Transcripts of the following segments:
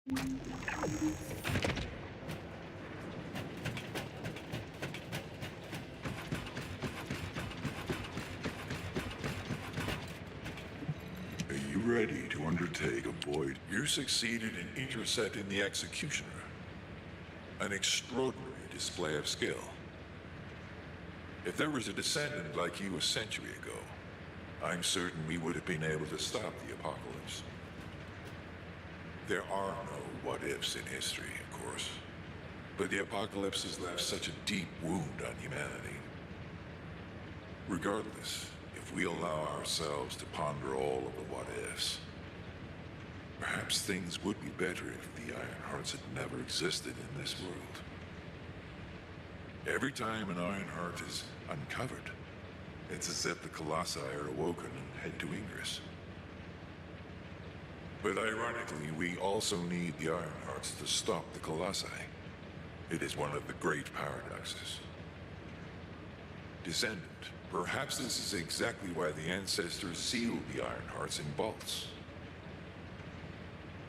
Are you ready to undertake a void? You succeeded in intercepting the Executioner. An extraordinary display of skill. If there was a descendant like you a century ago, I'm certain we would have been able to stop the apocalypse. There are no what-ifs in history, of course. But the apocalypse has left such a deep wound on humanity. Regardless, if we allow ourselves to ponder all of the what-ifs, perhaps things would be better if the Ironhearts had never existed in this world. Every time an Ironheart is uncovered, it's as if the Colossi are awoken and head to Ingress. But ironically, we also need the Ironhearts to stop the Colossi. It is one of the great paradoxes. Descendant, perhaps this is exactly why the ancestors sealed the Ironhearts in vaults.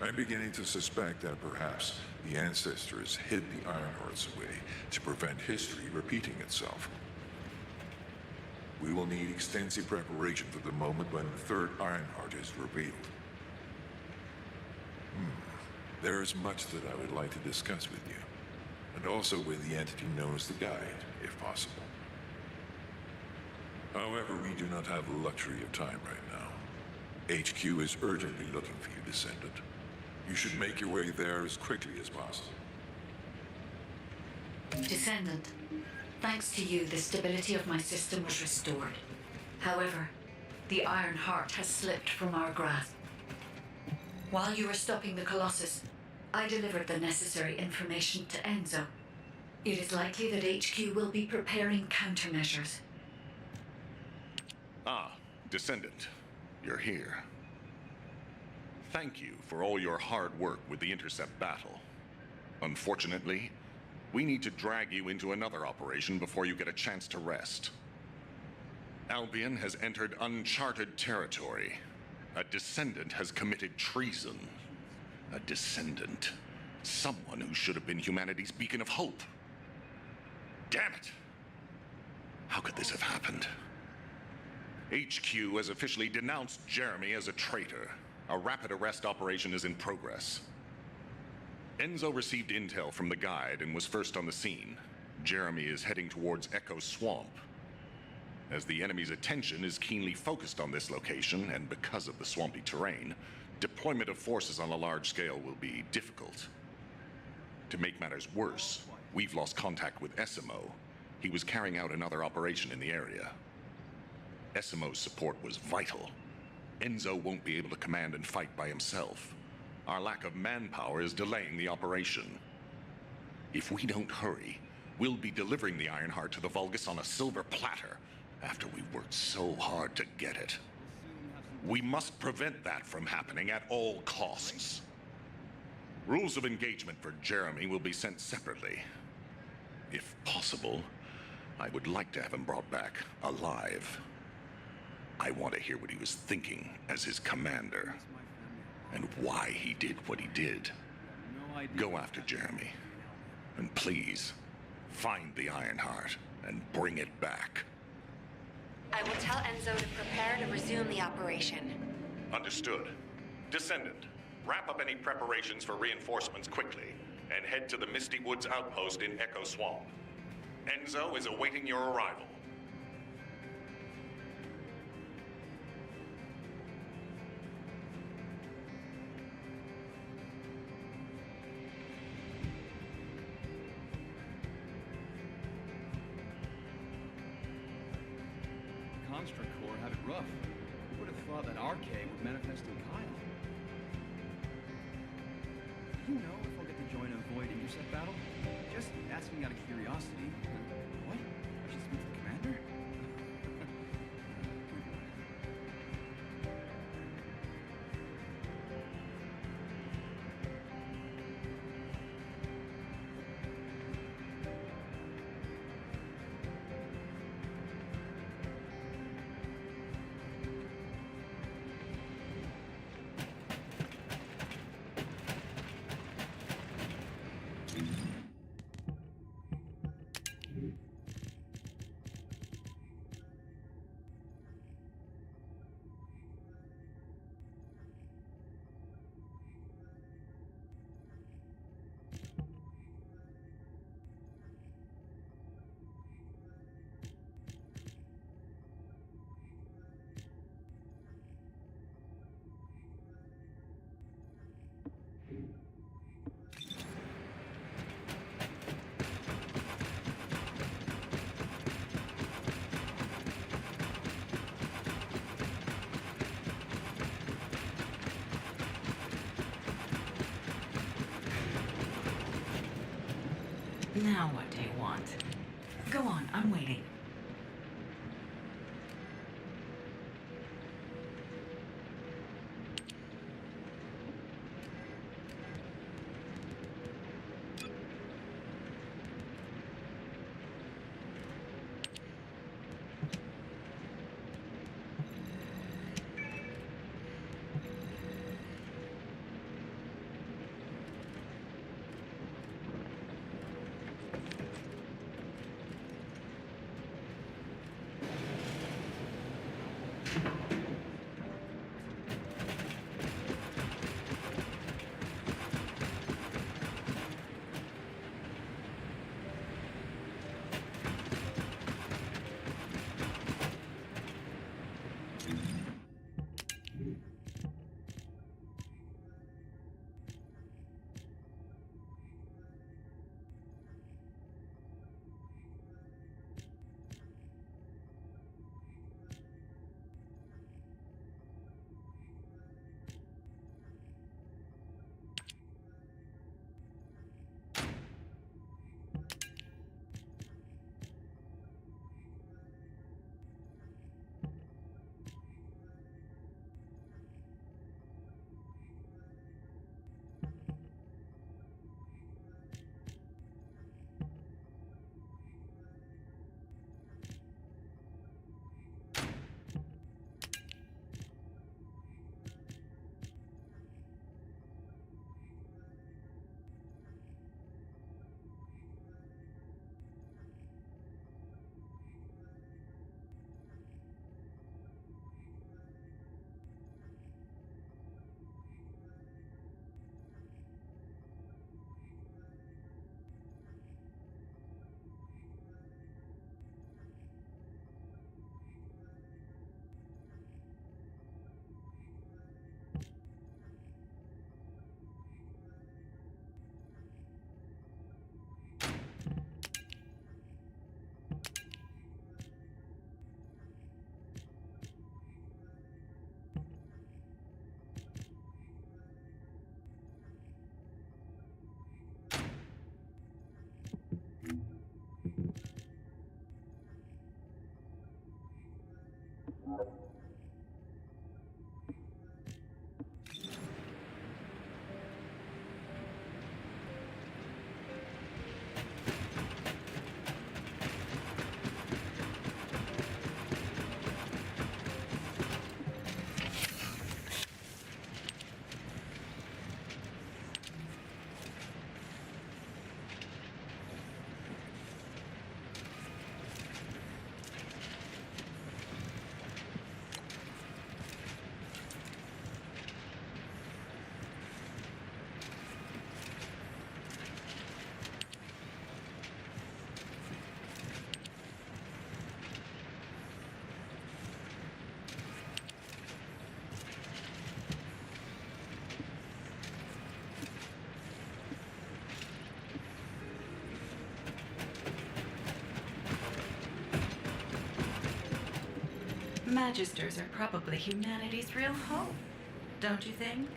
I'm beginning to suspect that perhaps the ancestors hid the Ironhearts away to prevent history repeating itself. We will need extensive preparation for the moment when the third Ironheart is revealed. There is much that I would like to discuss with you, and also with the entity known as the Guide, if possible. However, we do not have the luxury of time right now. HQ is urgently looking for you, Descendant. You should make your way there as quickly as possible. Descendant, thanks to you, the stability of my system was restored. However, the Iron Heart has slipped from our grasp. While you were stopping the Colossus, I delivered the necessary information to Enzo. It is likely that HQ will be preparing countermeasures. Ah, Descendant, you're here. Thank you for all your hard work with the Intercept battle. Unfortunately, we need to drag you into another operation before you get a chance to rest. Albion has entered uncharted territory. A Descendant has committed treason. A Descendant. Someone who should have been humanity's beacon of hope. Damn it! How could this have happened? HQ has officially denounced Jeremy as a traitor. A rapid arrest operation is in progress. Enzo received intel from the Guide and was first on the scene. Jeremy is heading towards Echo Swamp. As the enemy's attention is keenly focused on this location, and because of the swampy terrain, deployment of forces on a large scale will be difficult. To make matters worse, we've lost contact with Essimo. He was carrying out another operation in the area. Essimo's support was vital. Enzo won't be able to command and fight by himself. Our lack of manpower is delaying the operation. If we don't hurry, we'll be delivering the Ironheart to the Vulgus on a silver platter after we've worked so hard to get it. We must prevent that from happening at all costs. Rules of engagement for Jeremy will be sent separately. If possible, I would like to have him brought back alive. I want to hear what he was thinking as his commander, and why he did what he did. Go after Jeremy, and please, find the Ironheart and bring it back. I will tell Enzo to prepare to resume the operation. Understood. Descendant, wrap up any preparations for reinforcements quickly, and head to the Misty Woods outpost in Echo Swamp. Enzo is awaiting your arrival. Construct Corps have it rough. Who would have thought that RK would manifest in Kyle? Do you know if I'll get to join a Void Intercept battle? Just asking out of curiosity. What? I should speak to the commander? Now what do you want? Go on, I'm waiting. Magisters are probably humanity's real hope, don't you think?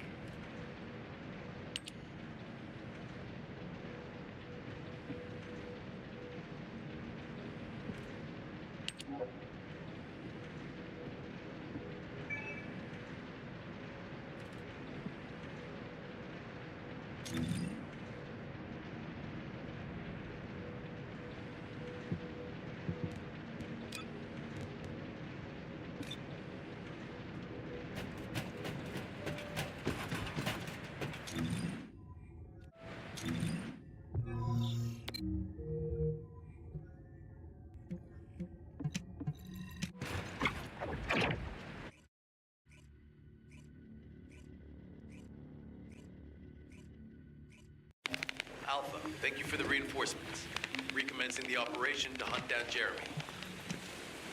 Alpha, thank you for the reinforcements. Recommencing the operation to hunt down Jeremy.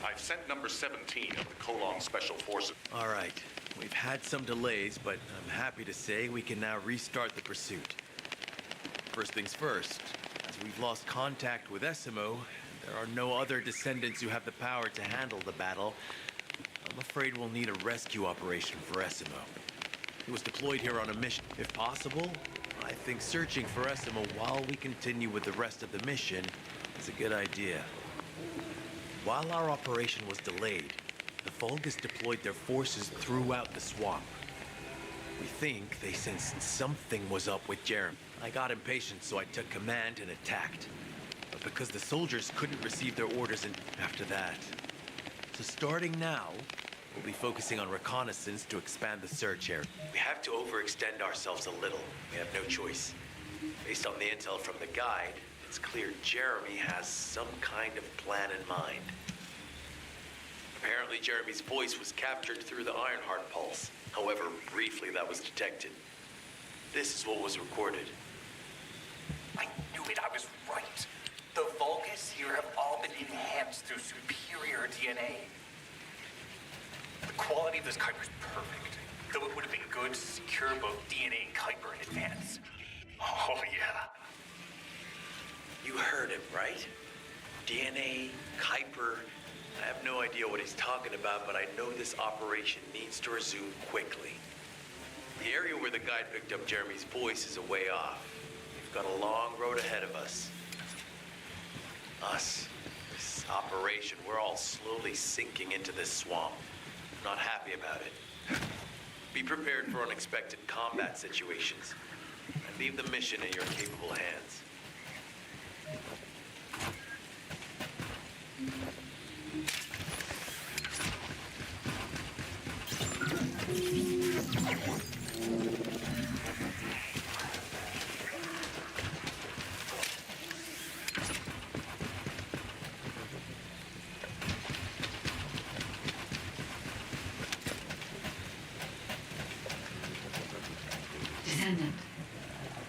I've sent number 17 of the Colon Special Forces. All right. We've had some delays, but I'm happy to say we can now restart the pursuit. First things first, as we've lost contact with Essimo, there are no other descendants who have the power to handle the battle. I'm afraid we'll need a rescue operation for Essimo. He was deployed here on a mission. If possible, I think searching for Essimo while we continue with the rest of the mission is a good idea. While our operation was delayed, the Vulgus deployed their forces throughout the swamp. We think they sensed something was up with Jeremy. I got impatient, so I took command and attacked. But because the soldiers couldn't receive their orders after that. So starting now, we'll be focusing on reconnaissance to expand the search area. We have to overextend ourselves a little. We have no choice. Based on the intel from the guide, it's clear Jeremy has some kind of plan in mind. Apparently, Jeremy's voice was captured through the Ironheart pulse. However, briefly that was detected. This is what was recorded. I knew it, I was right. The Vulgus here have all been enhanced through superior DNA. The quality of this Kuiper's perfect, though it would have been good to secure both DNA and Kuiper in advance. Oh, yeah. You heard him, right? DNA, Kuiper. I have no idea what he's talking about, but I know this operation needs to resume quickly. The area where the guide picked up Jeremy's voice is a way off. We've got a long road ahead of us. This operation, we're all slowly sinking into this swamp. Not happy about it. Be prepared for unexpected combat situations, and leave the mission in your capable hands. Descendant,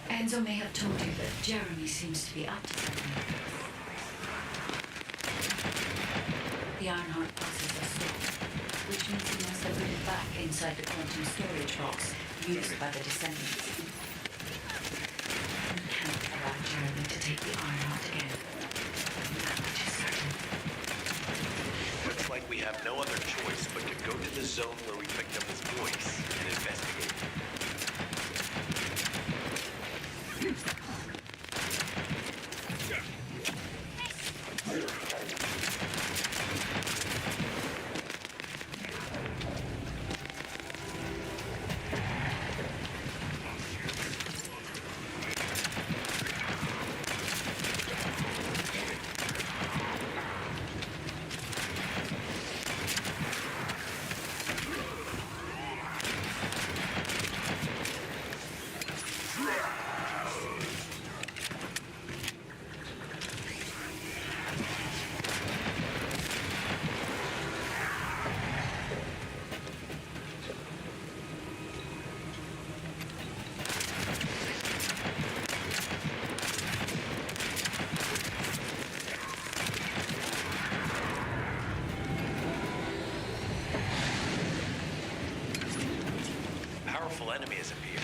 Enzo may have told you that Jeremy seems to be up to something. The Ironheart pulses are stopped, which means he must have put it back inside the quantum storage box used by the Descendants. We can't allow Jeremy to take the Ironheart again. That much is certain. Looks like we have no other choice but to go to the zone where we picked up his voice and investigate. Enemy has appeared.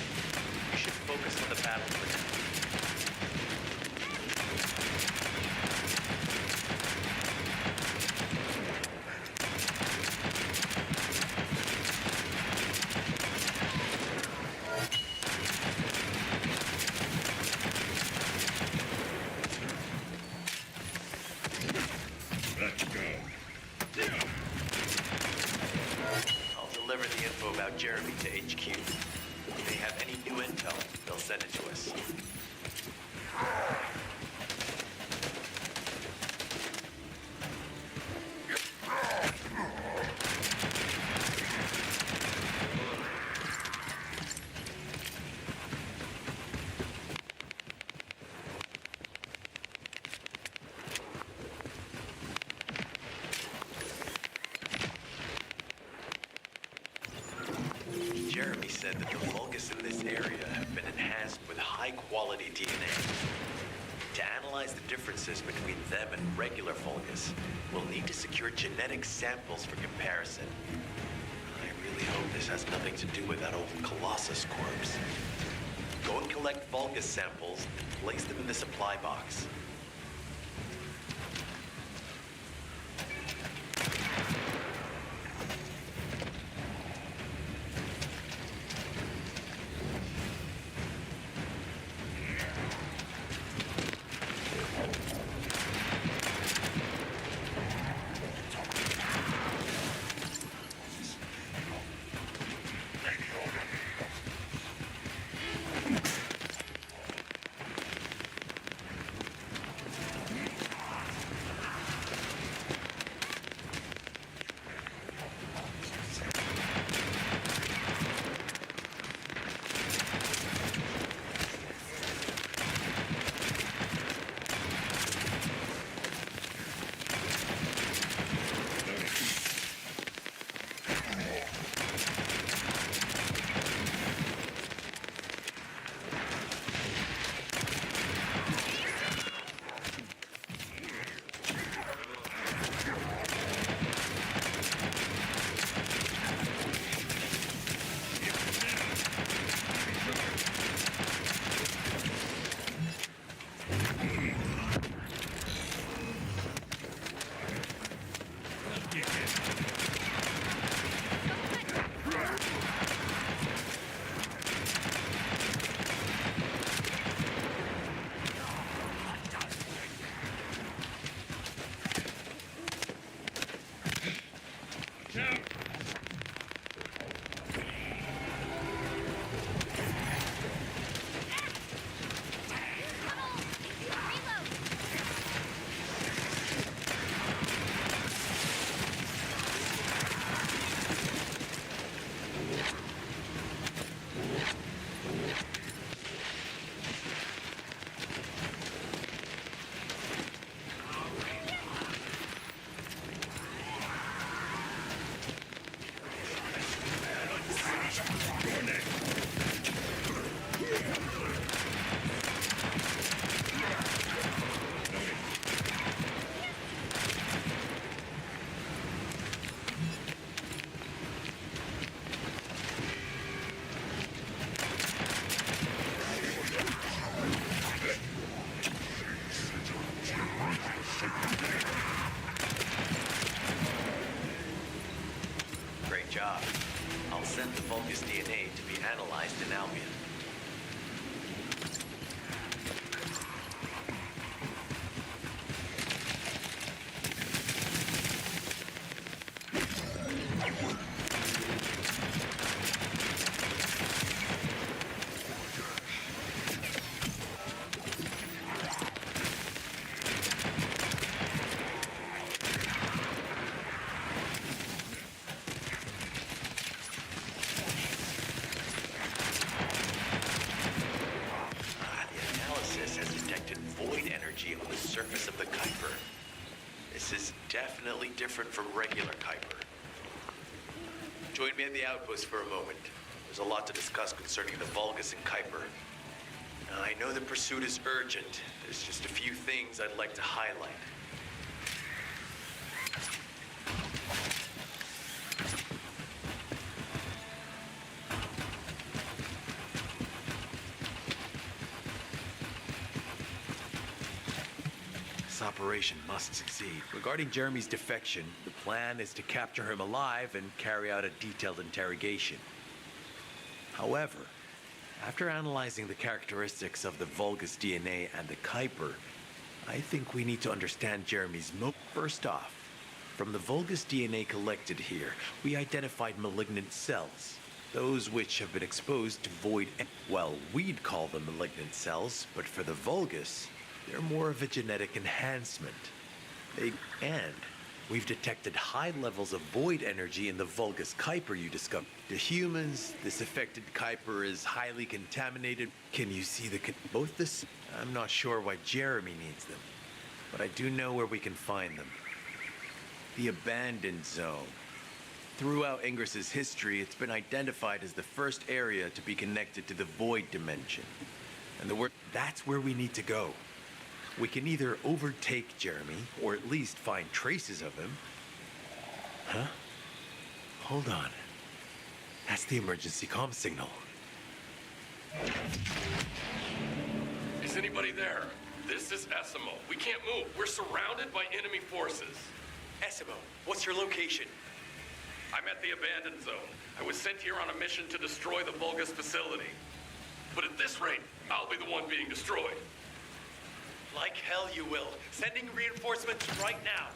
We should focus on the battle for now. Let's go. I'll deliver the info about Jeremy to HQ. If they have any new intel, they'll send it to us. Jeremy said that the Vulgus in this area have been enhanced with high-quality DNA. To analyze the differences between them and regular Vulgus, we'll need to secure genetic samples for comparison. I really hope this has nothing to do with that old Colossus corpse. Go and collect Vulgus samples and place them in the supply box. sent the Vulgus DNA to be analyzed in Albion. The analysis has detected void energy on the surface of the Kuiper. This is definitely different from regular Kuiper. Join me at the outpost for a moment. There's a lot to discuss concerning the Vulgus and Kuiper. Now, I know the pursuit is urgent. There's just a few things I'd like to highlight. This operation must succeed. Regarding Jeremy's defection, the plan is to capture him alive and carry out a detailed interrogation. However, after analyzing the characteristics of the Vulgus DNA and the Kuiper, I think we need to understand Jeremy's motive. First off, from the Vulgus DNA collected here, we identified malignant cells. Those which have been exposed to void... Well, we'd call them malignant cells, but for the Vulgus, they're more of a genetic enhancement. And we've detected high levels of void energy in the Vulgus Kuiper you discovered. To humans, this affected Kuiper is highly contaminated. Can you see both this? I'm not sure why Jeremy needs them, but I do know where we can find them. The Abandoned Zone. Throughout Ingris's history, it's been identified as the first area to be connected to the void dimension. And that's where we need to go. We can either overtake Jeremy, or at least find traces of him. Huh? Hold on. That's the emergency comm signal. Is anybody there? This is Essimo. We can't move. We're surrounded by enemy forces. Essimo, what's your location? I'm at the abandoned zone. I was sent here on a mission to destroy the Vulgus facility. But at this rate, I'll be the one being destroyed. Like hell you will. Sending reinforcements right now.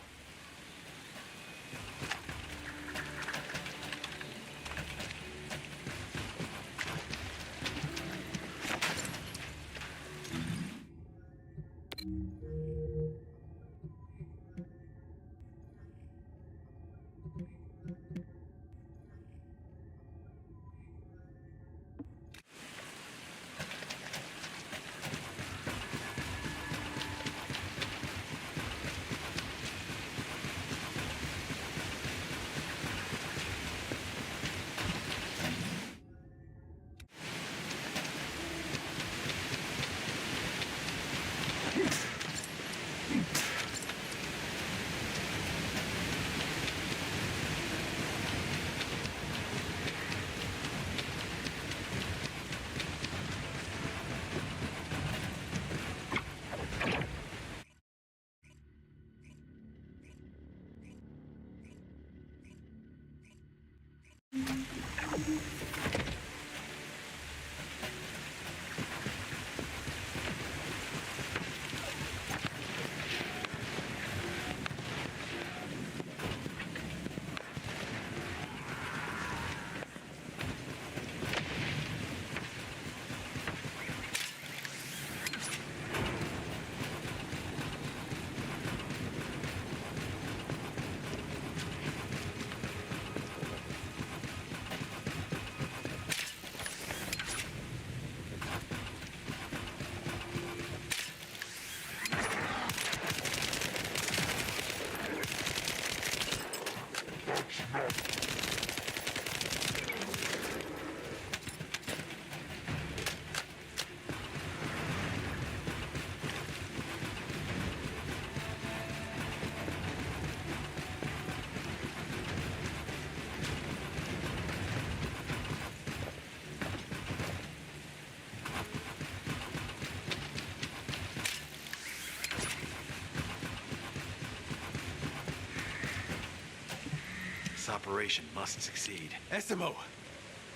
This operation must succeed. Essimo!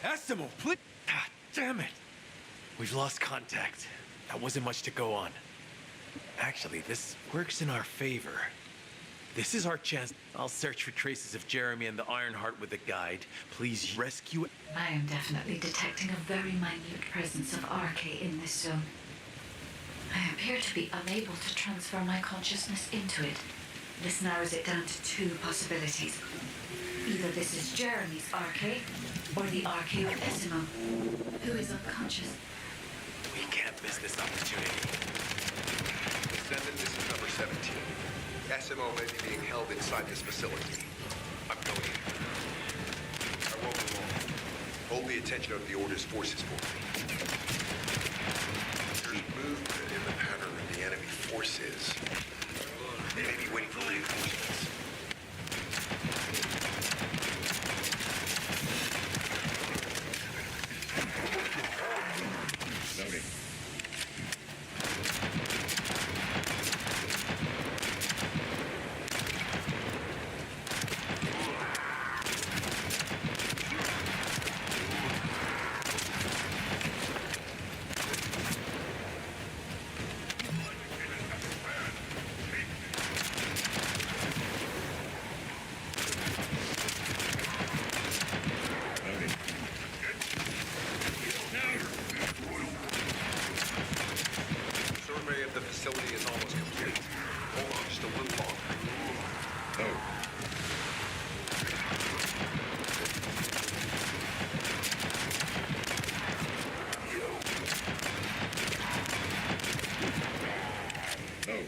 Asimo, please. Ah, damn it. We've lost contact. That wasn't much to go on. Actually, this works in our favor. This is our chance. I'll search for traces of Jeremy and the Ironheart with a guide. Please rescue. I am definitely detecting a very minute presence of RK in this zone. I appear to be unable to transfer my consciousness into it. This narrows it down to two possibilities. Either this is Jeremy's RK, or the RK of Esimo, who is unconscious. We can't miss this opportunity. Descendant, this is number 17. Asimo may be being held inside this facility. I'm going in. I won't be long. Hold the attention of the Order's forces for me. There's movement in the pattern of the enemy forces. They may be waiting for reinforcements. Noting. Survey of the facility is almost complete. Hold on just a little longer. Oh. Oh.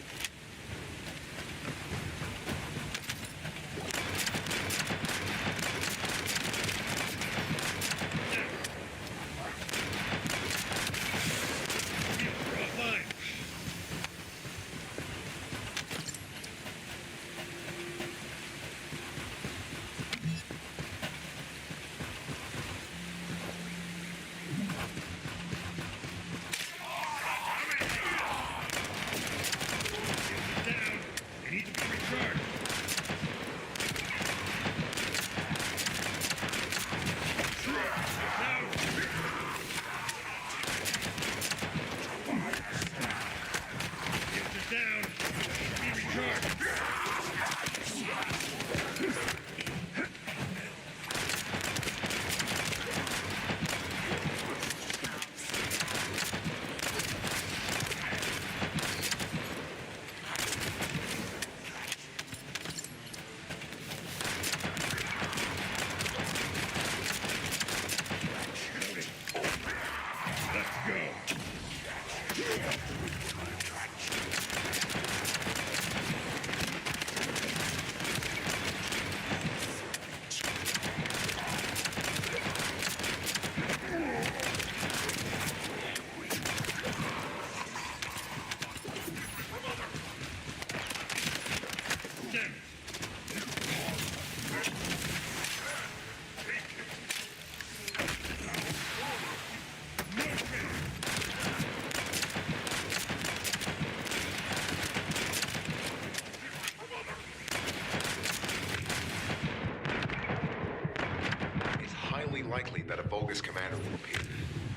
Likely that a bogus commander will appear.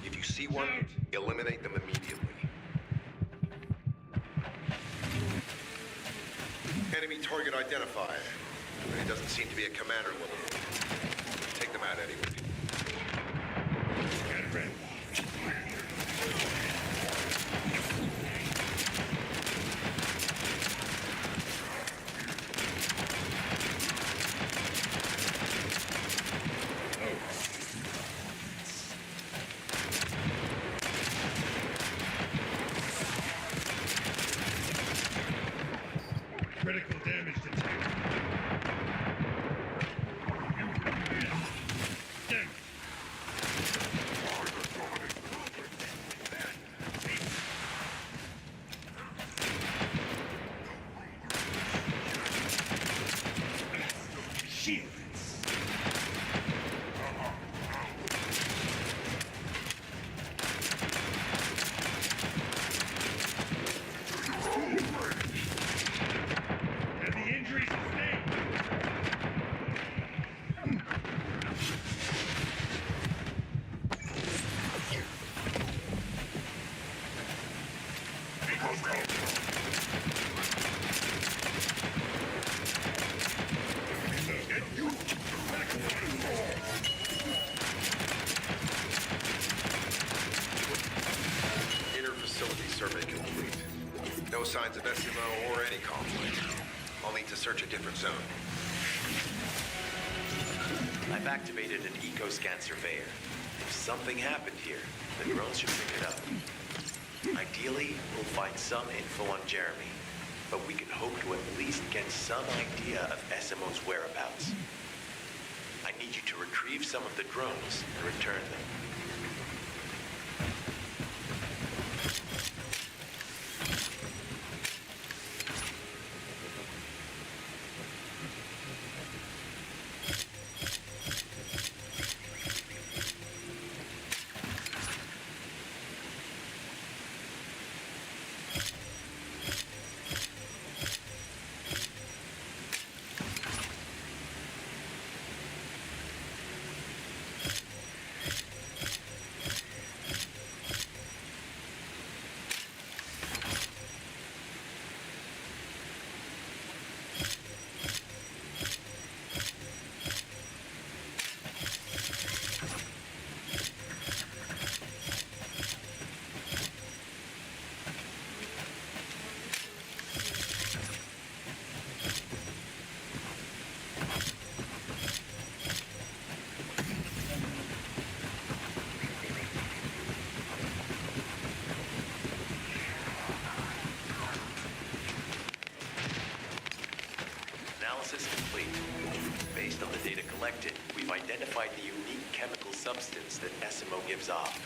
If you see one, eliminate them immediately. Enemy target identified. But it doesn't seem to be a commander level. Take them out anyway. Critical damage detected. Damn signs of SMO or any conflict, I'll need to search a different zone. I've activated an eco-scan surveyor. If something happened here, the drones should pick it up. Ideally, we'll find some info on Jeremy, but we can hope to at least get some idea of SMO's whereabouts. I need you to retrieve some of the drones and return them. Analysis complete. Based on the data collected, we've identified the unique chemical substance that SMO gives off.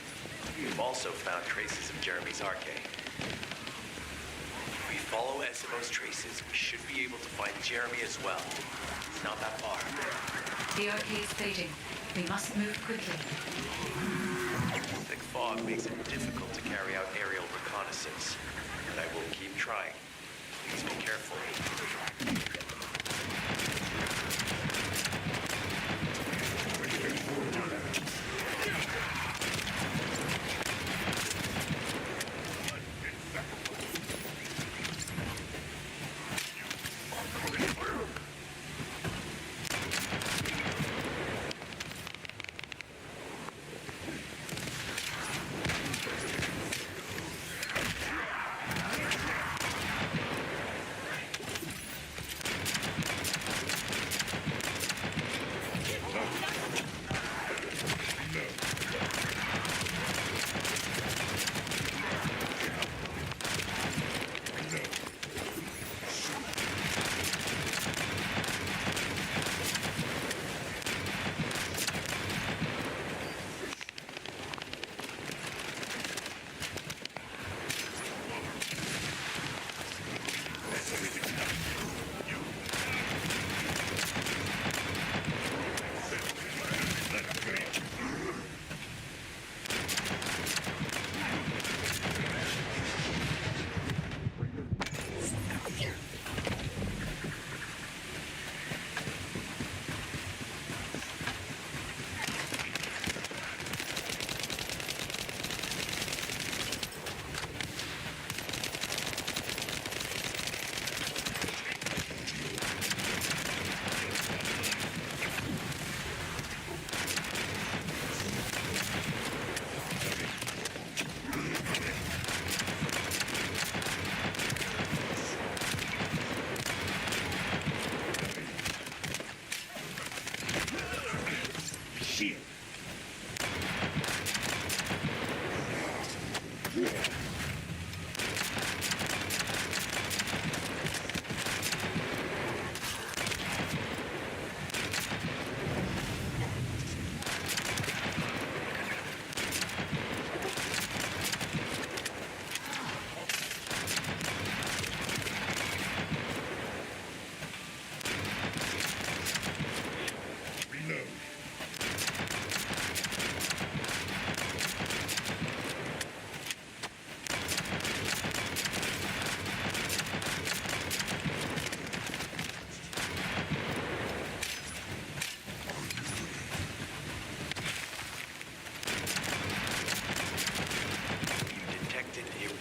We've also found traces of Jeremy's arcade. If we follow SMO's traces, we should be able to find Jeremy as well. It's not that far. The arcade's fading. We must move quickly. Thick fog makes it difficult to carry out aerial reconnaissance, but I will keep trying. Please be careful.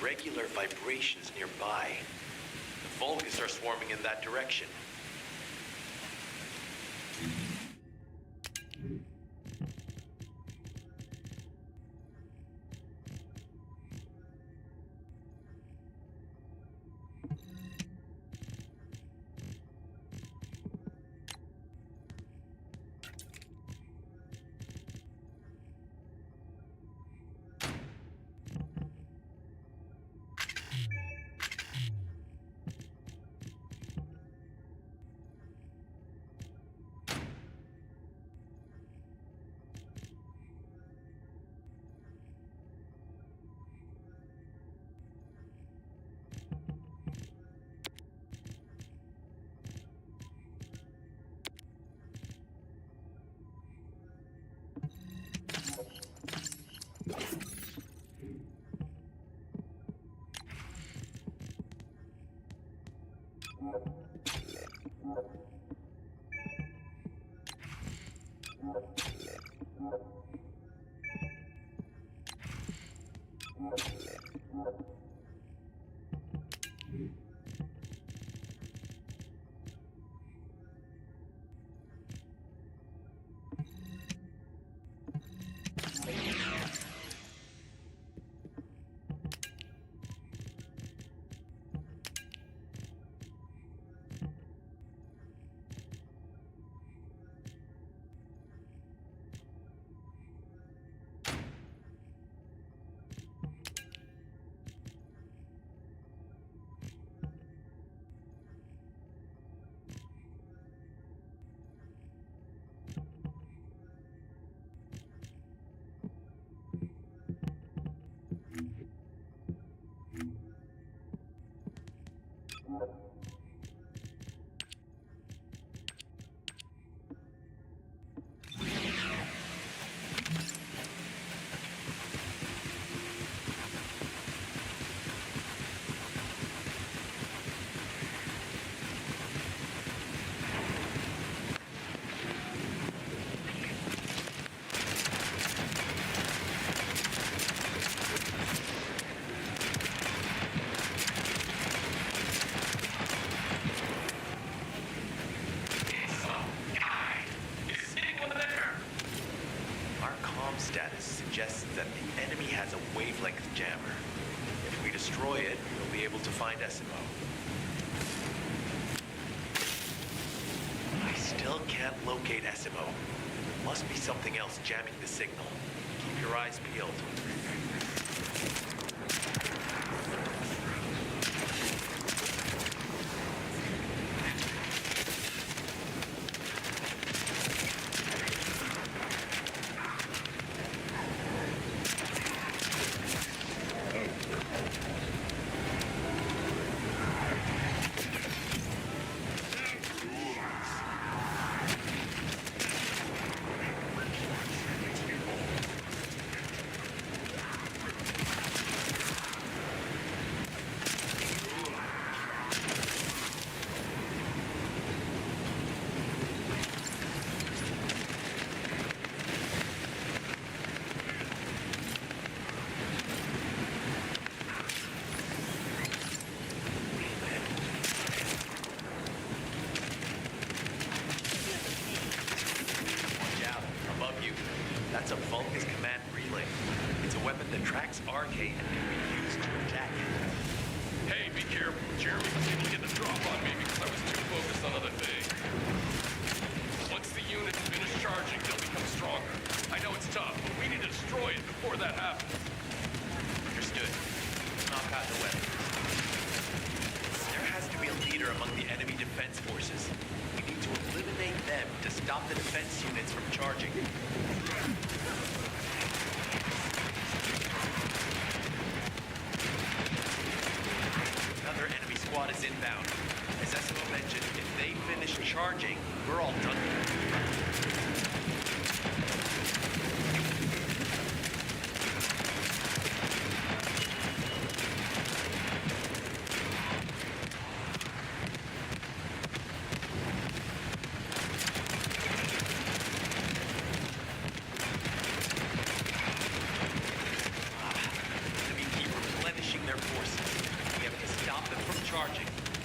Irregular vibrations nearby. The Vulgus are swarming in that direction. Our comm status suggests that the enemy has a wavelength jammer. If we destroy it, we'll be able to find SMO. I still can't locate SMO. There must be something else jamming the signal. Keep your eyes peeled. That's a Vulgus command relay. It's a weapon that tracks Arcade and can be used to attack it. Hey, be careful. Jeremy didn't get the drop on me because I was too focused on other things. Once the units finish charging, they'll become stronger. I know it's tough, but we need to destroy it before that happens. Understood. Knock out the weapon. There has to be a leader among the enemy defense forces. We need to eliminate them to stop the defense units from charging. Another enemy squad is inbound. As SMO mentioned, if they finish charging, we're all done.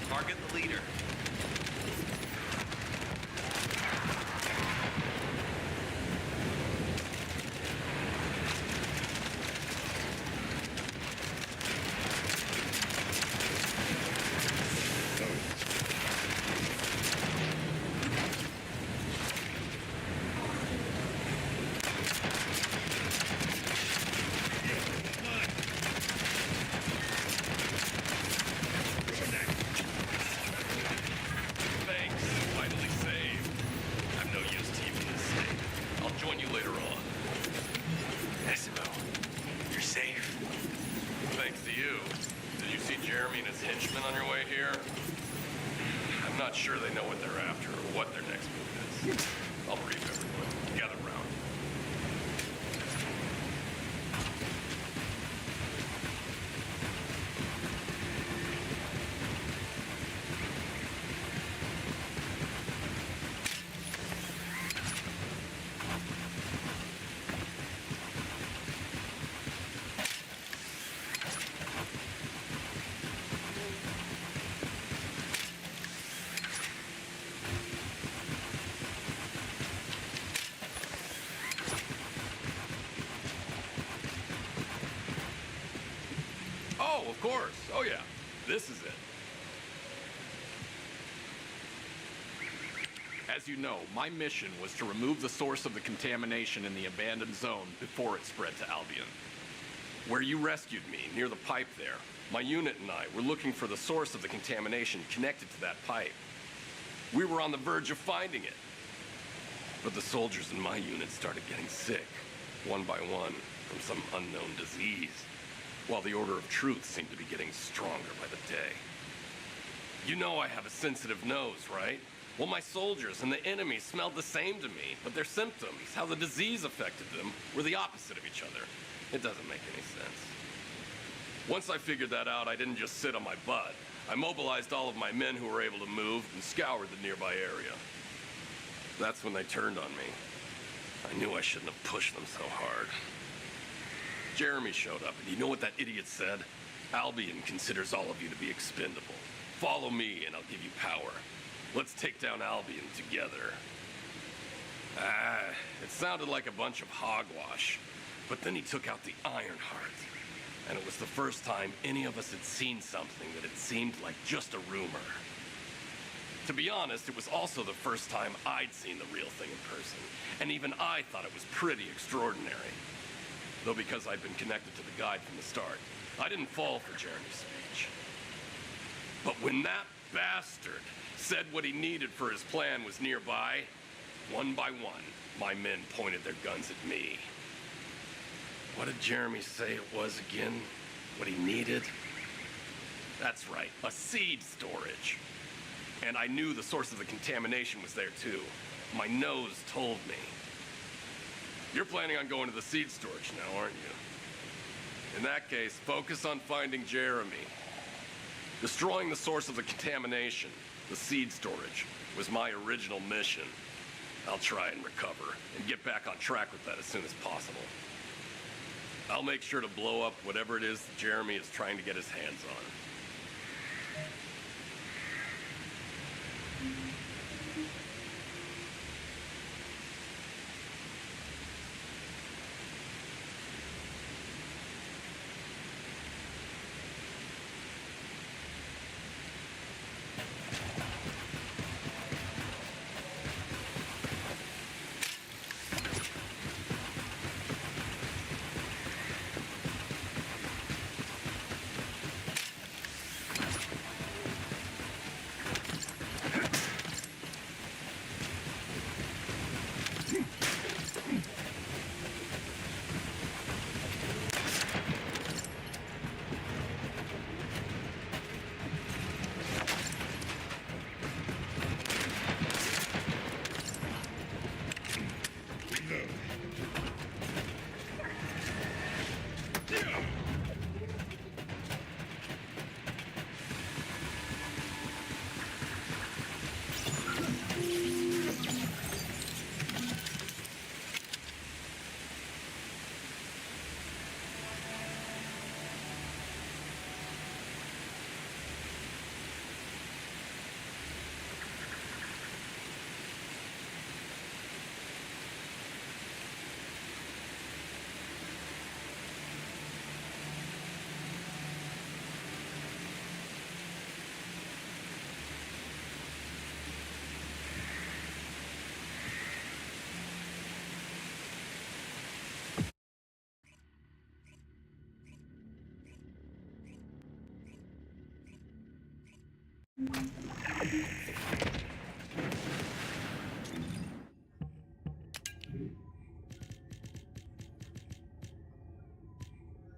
Target the leader. I'm not sure they know what they're after or what their next move is. I'll brief everyone. Gather round. course. Oh, yeah. This is it. As you know, my mission was to remove the source of the contamination in the abandoned zone before it spread to Albion. Where you rescued me, near the pipe there, my unit and I were looking for the source of the contamination connected to that pipe. We were on the verge of finding it. But the soldiers in my unit started getting sick, one by one, from some unknown disease, while the Order of Truth seemed to be getting stronger by the day. You know I have a sensitive nose, right? Well, my soldiers and the enemy smelled the same to me, but their symptoms, how the disease affected them, were the opposite of each other. It doesn't make any sense. Once I figured that out, I didn't just sit on my butt. I mobilized all of my men who were able to move and scoured the nearby area. That's when they turned on me. I knew I shouldn't have pushed them so hard. Jeremy showed up, and you know what that idiot said? Albion considers all of you to be expendable. Follow me, and I'll give you power. Let's take down Albion together. It sounded like a bunch of hogwash. But then he took out the Ironheart. And it was the first time any of us had seen something that had seemed like just a rumor. To be honest, it was also the first time I'd seen the real thing in person. And even I thought it was pretty extraordinary. Though because I'd been connected to the guide from the start, I didn't fall for Jeremy's speech. But when that bastard said what he needed for his plan was nearby, one by one, my men pointed their guns at me. What did Jeremy say it was again? What he needed? That's right, a seed storage. And I knew the source of the contamination was there too. My nose told me. You're planning on going to the seed storage now, aren't you? In that case, focus on finding Jeremy. Destroying the source of the contamination, the seed storage, was my original mission. I'll try and recover and get back on track with that as soon as possible. I'll make sure to blow up whatever it is that Jeremy is trying to get his hands on.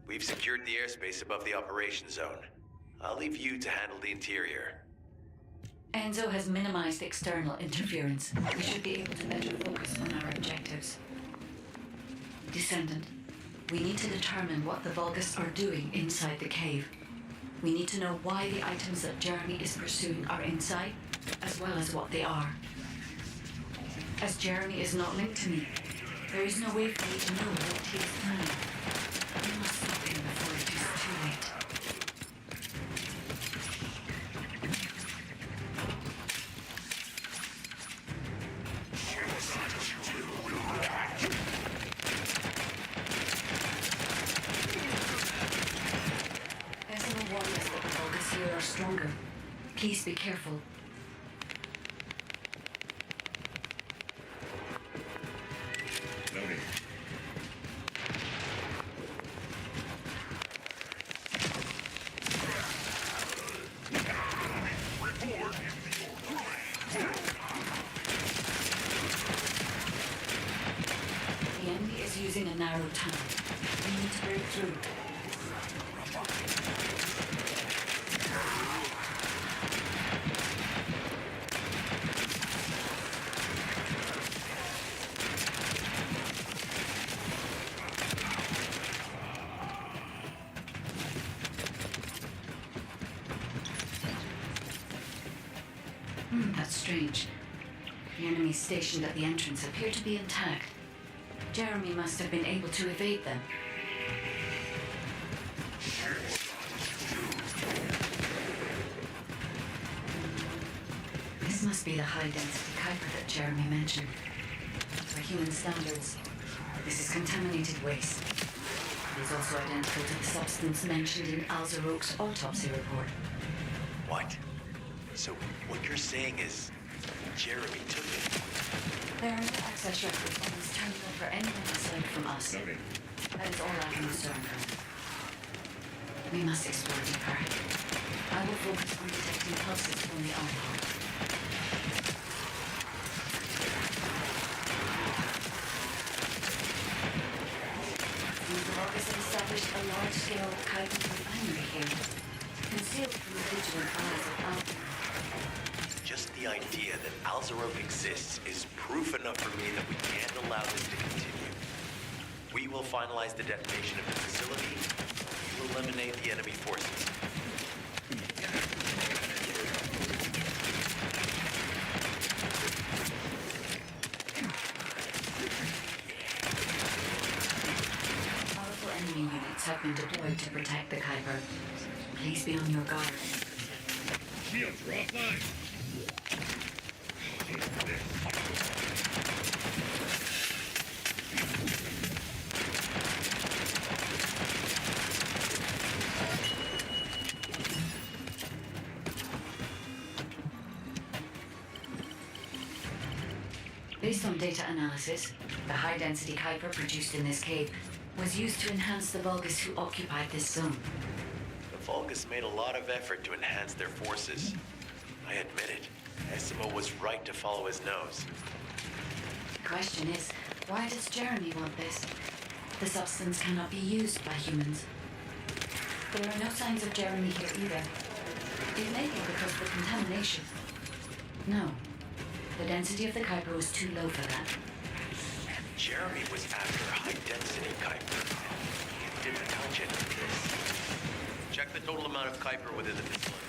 We've secured the airspace above the operation zone. I'll leave you to handle the interior. Enzo has minimized external interference. We should be able to better focus on our objectives. Descendant, we need to determine what the Vulgus are doing inside the cave. We need to know why the items that Jeremy is pursuing are inside, as well as what they are. As Jeremy is not linked to me, there is no way for me to know what he is planning. We must stop him before it is too late. Ezra 1 stronger. Please be careful. Noted. The enemy is using a narrow tunnel. We need to break through. That's strange. The enemies stationed at the entrance appear to be intact. Jeremy must have been able to evade them. This must be the high-density Kuiper that Jeremy mentioned. For human standards, this is contaminated waste. It is also identical to the substance mentioned in Alzaroke's autopsy report. What? So what you're saying is Jeremy took it? There are no access records on this terminal for anyone aside from us. Noted. That is all I can discern currently. We must explore deeper. I will focus on detecting pulses from the iron. The August has established a large-scale Kuiper refinery here, concealed from the vigilant eyes of Alpha. Just the idea that Alzaroke exists is proof enough for me that we can't allow this to continue. We will finalize the detonation of the facility. We will eliminate the enemy forces. Powerful enemy units have been deployed to protect the Kuiper. Please be on your guard. Shields are offline. Based on data analysis, the high-density Kuiper produced in this cave was used to enhance the Vulgus who occupied this zone. The Vulgus made a lot of effort to enhance their forces. I admit it. Essimo was right to follow his nose. The question is, why does Jeremy want this? The substance cannot be used by humans. There are no signs of Jeremy here either. It may be because of the contamination. No. The density of the Kuiper was too low for that. Jeremy was after high-density Kuiper. He didn't touch it with this. Check the total amount of Kuiper within the facility.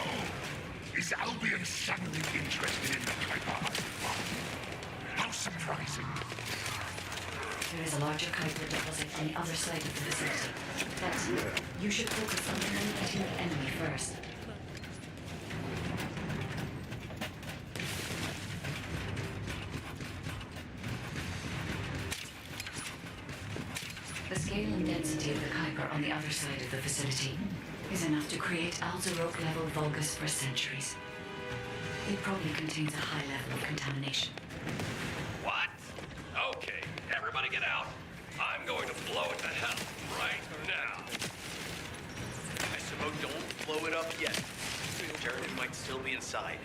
Oh, is Albion suddenly interested in the Kuiper? How surprising. There is a larger Kuiper deposit on the other side of the facility. But you should focus on eliminating the enemy first. The scale and density of the Kuiper on the other side of the facility is enough to create Alzaroke-level Vulgus for centuries. It probably contains a high level of contamination. What? Okay, everybody get out. I'm going to blow it to hell right now. Essimo, don't blow it up yet. Jeremy might still be inside.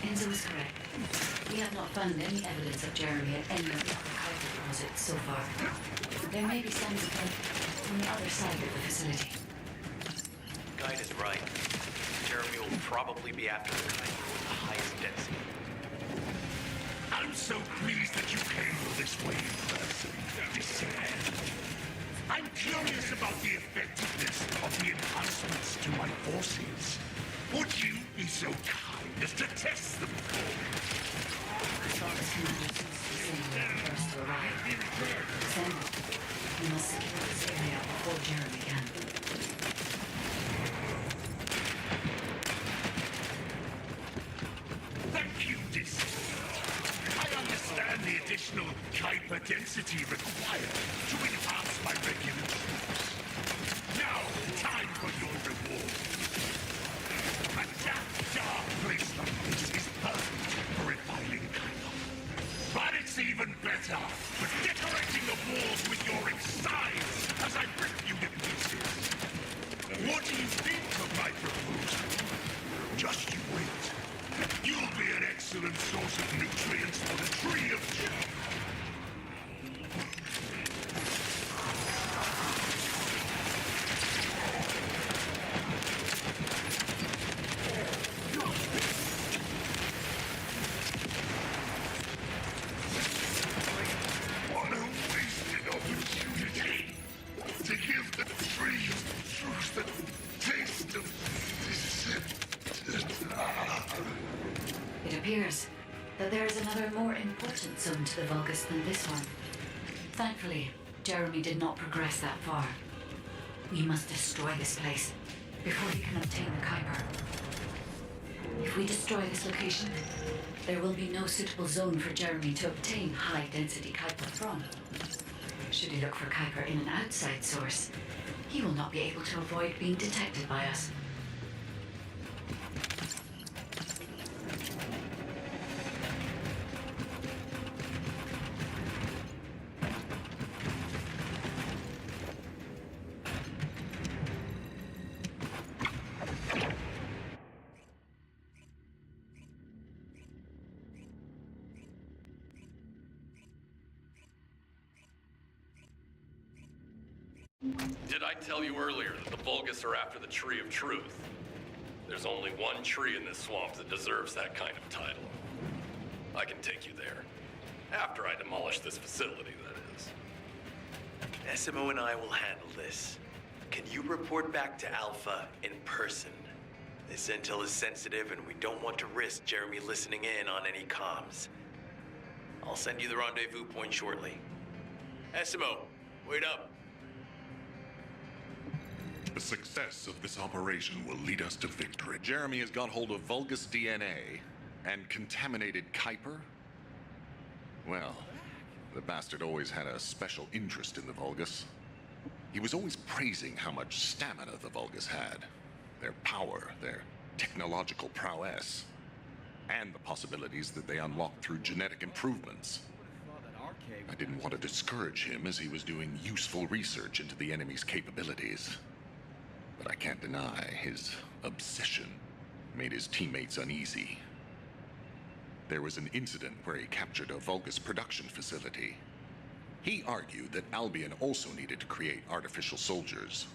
Enzo is correct. We have not found any evidence of Jeremy at any of the other Kuiper deposits so far. There may be signs of life on the other side of the facility. Guide is right. Jeremy will probably be after the Kuiper with the highest density. I'm so pleased that you came all this way in person. Descend. I'm curious about the effectiveness of the enhancements to my forces. Would you be so kind as to test them for me? The Vulgus commanders were the first to arrive. Descend. We must secure this area before Jeremy can. Thank you, Descend. I understand the additional Kuiper density required to enhance my regular troops. Now, time for your reward. appears that there is another more important zone to the Vulgus than this one. Thankfully, Jeremy did not progress that far. We must destroy this place before he can obtain the Kuiper. If we destroy this location, there will be no suitable zone for Jeremy to obtain high-density Kuiper from. Should he look for Kuiper in an outside source, he will not be able to avoid being detected by us. Did I tell you earlier that the Vulgus are after the Tree of Truth? There's only one tree in this swamp that deserves that kind of title. I can take you there. After I demolish this facility, that is. SMO and I will handle this. Can you report back to Alpha in person? This intel is sensitive and we don't want to risk Jeremy listening in on any comms. I'll send you the rendezvous point shortly. SMO, wait up. The success of this operation will lead us to victory. Jeremy has got hold of Vulgus DNA and contaminated Kuiper? Well, the bastard always had a special interest in the Vulgus. He was always praising how much stamina the Vulgus had, their power, their technological prowess, and the possibilities that they unlocked through genetic improvements. I didn't want to discourage him as he was doing useful research into the enemy's capabilities. But I can't deny his obsession made his teammates uneasy. There was an incident where he captured a Vulgus production facility. He argued that Albion also needed to create artificial soldiers.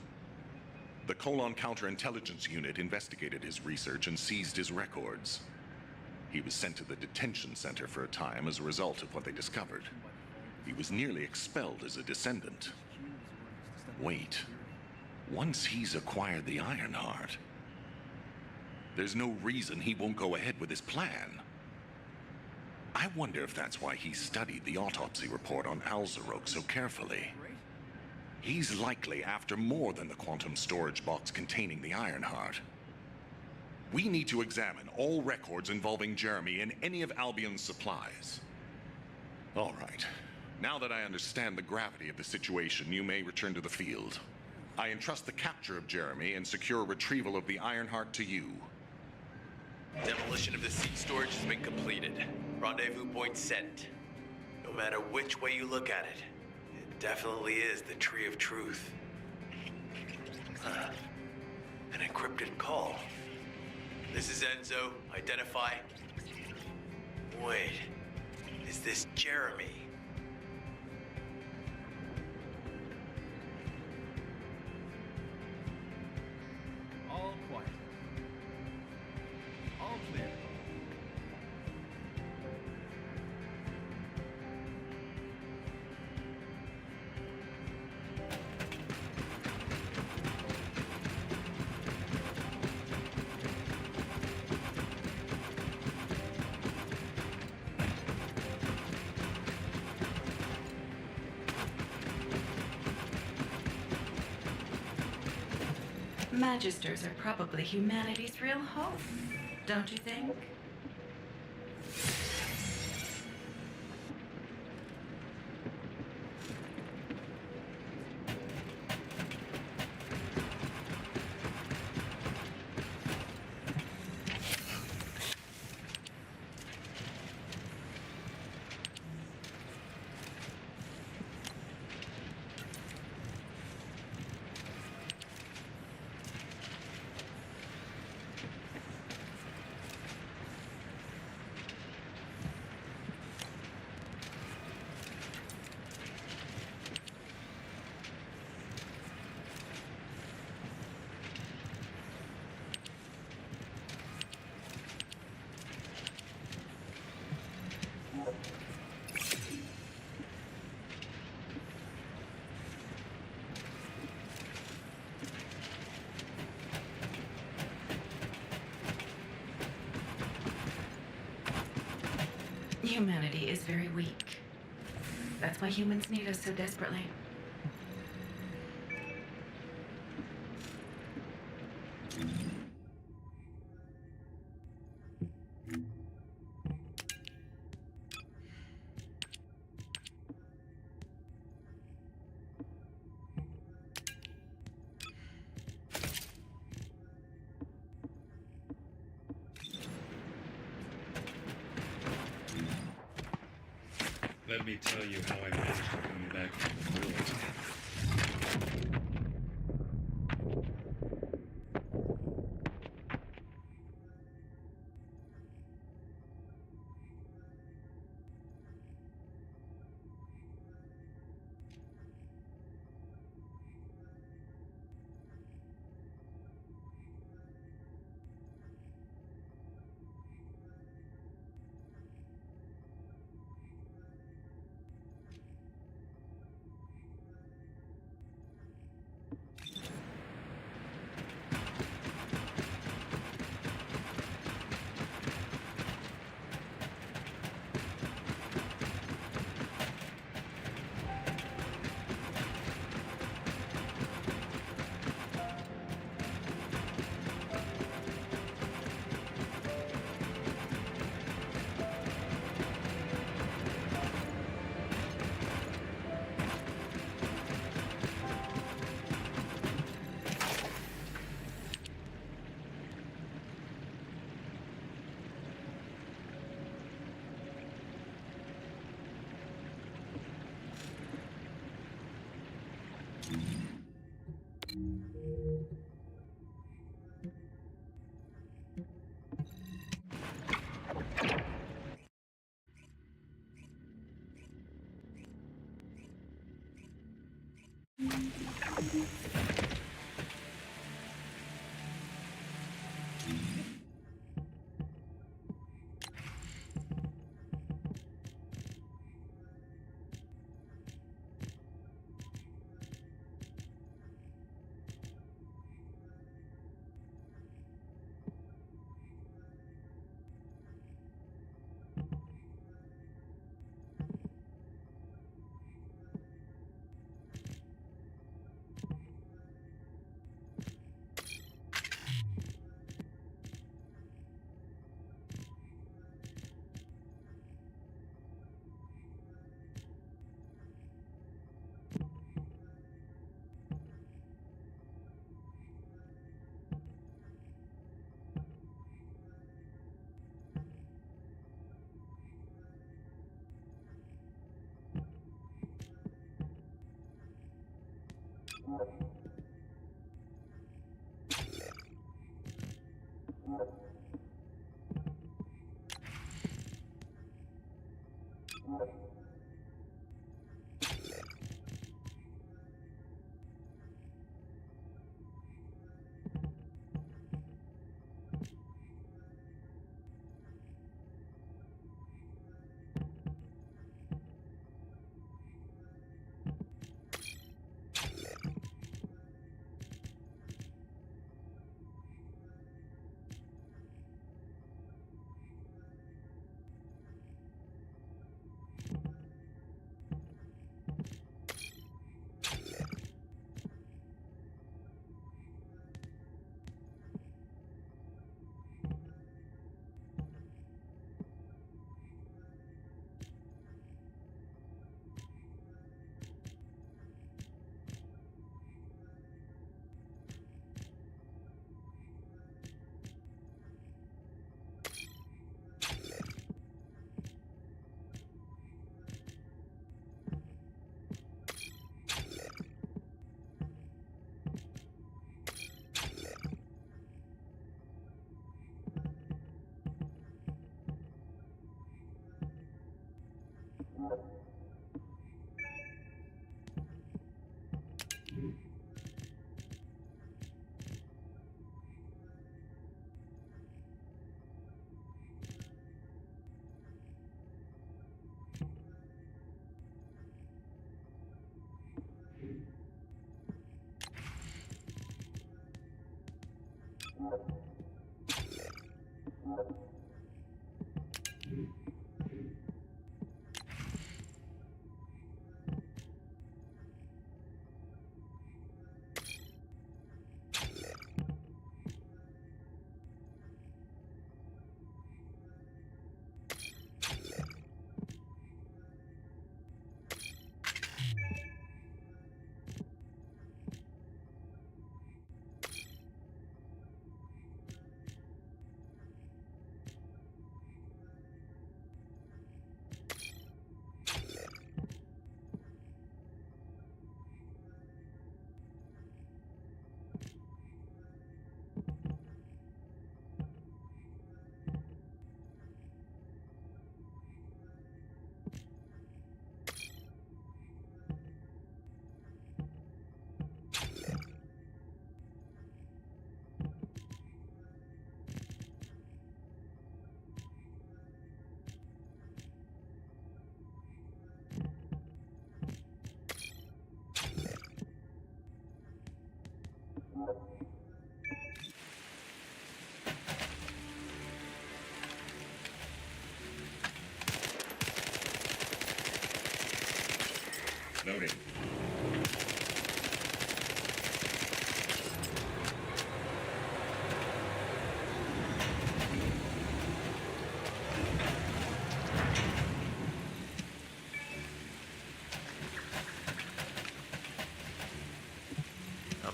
The Colon Counterintelligence Unit investigated his research and seized his records. He was sent to the detention center for a time as a result of what they discovered. He was nearly expelled as a descendant. Wait. Once he's acquired the Ironheart, there's no reason he won't go ahead with his plan. I wonder if that's why he studied the autopsy report on Alzarok so carefully. He's likely after more than the quantum storage box containing the Ironheart. We need to examine all records involving Jeremy and any of Albion's supplies. All right. Now that I understand the gravity of the situation, you may return to the field. I entrust the capture of Jeremy and secure retrieval of the Ironheart to you. Demolition of the seed storage has been completed. Rendezvous point sent. No matter which way you look at it, it definitely is the Tree of Truth. An encrypted call. This is Enzo. Identify. Wait. Is this Jeremy? All quiet. All clear. Magisters are probably humanity's real hope, don't you think? Humanity is very weak. That's why humans need us so desperately. Let me tell you how I managed to come back from the village.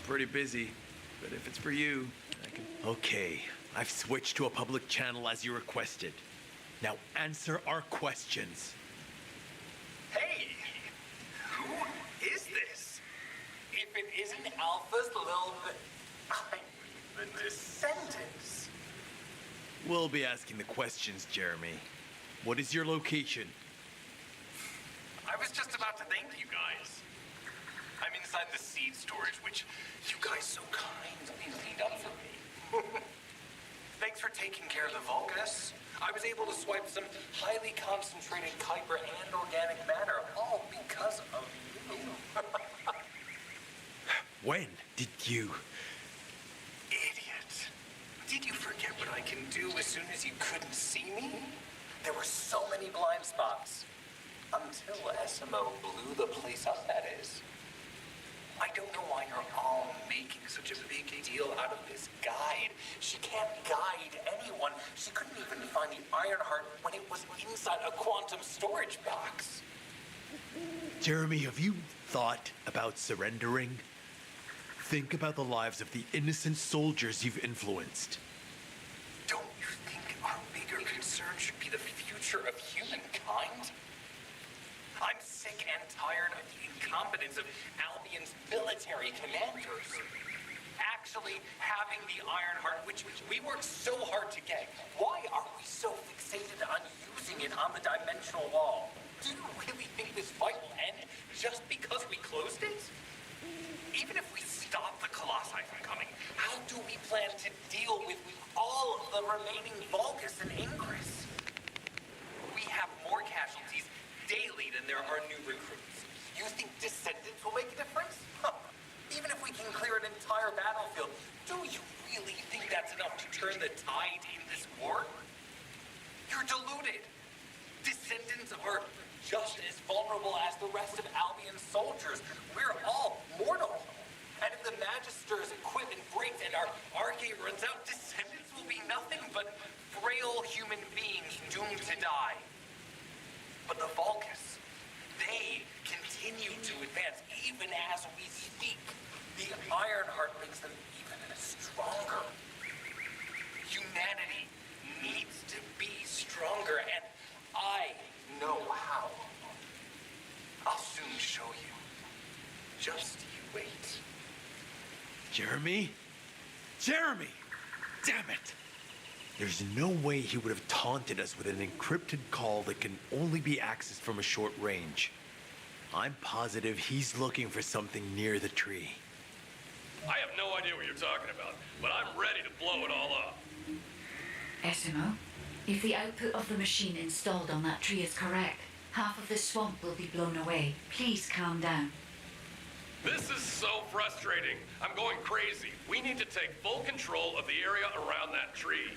pretty busy, but if it's for you, I can... Okay, I've switched to a public channel as you requested. Now answer our questions. Hey! Who is this? If it isn't Alpha's little... the Descendants. We'll be asking the questions, Jeremy. What is your location? I was just about to thank you guys. I'm inside the seed storage, which you guys so kindly cleaned up for me. Thanks for taking care of the Vulgus. I was able to swipe some highly concentrated Kuiper and organic matter, all because of you. When did you... Idiot. Did you forget what I can do as soon as you couldn't see me? There were so many blind spots. Until SMO blew the place up, that is. I don't know why you're all making such a big deal out of this guide. She can't guide anyone. She couldn't even find the Ironheart when it was inside a quantum storage box. Jeremy, have you thought about surrendering? Think about the lives of the innocent soldiers you've influenced. Don't you think our bigger concern should be the future of humankind? I'm sick and tired of the incompetence of Albion's military commanders. Actually having the Ironheart, which we worked so hard to get, why are we so fixated on using it on the dimensional wall? Do you really think this fight will end just because we closed it? Even if we stop the Colossi from coming, how do we plan to deal with all of the remaining Vulgus and Ingress? We have more casualties daily than there are new recruits. You think Descendants will make a difference? Huh. Even if we can clear an entire battlefield, do you really think that's enough to turn the tide in this war? You're deluded. Descendants are just as vulnerable as the rest of Albion's soldiers. We're all mortal. And if the Magister's equipment breaks and our Arcade runs out, Descendants will be nothing but frail human beings doomed to die. But the Vulgus, they continue to advance even as we speak. The Ironheart makes them even stronger. Humanity needs to be stronger, and I know how. I'll soon show you. Just you wait. Jeremy? Jeremy! Damn it! There's no way he would have taunted us with an encrypted call that can only be accessed from a short range. I'm positive he's looking for something near the tree. I have no idea what you're talking about, but I'm ready to blow it all up. SMO, if the output of the machine installed on that tree is correct, half of the swamp will be blown away. Please calm down. This is so frustrating. I'm going crazy. We need to take full control of the area around that tree.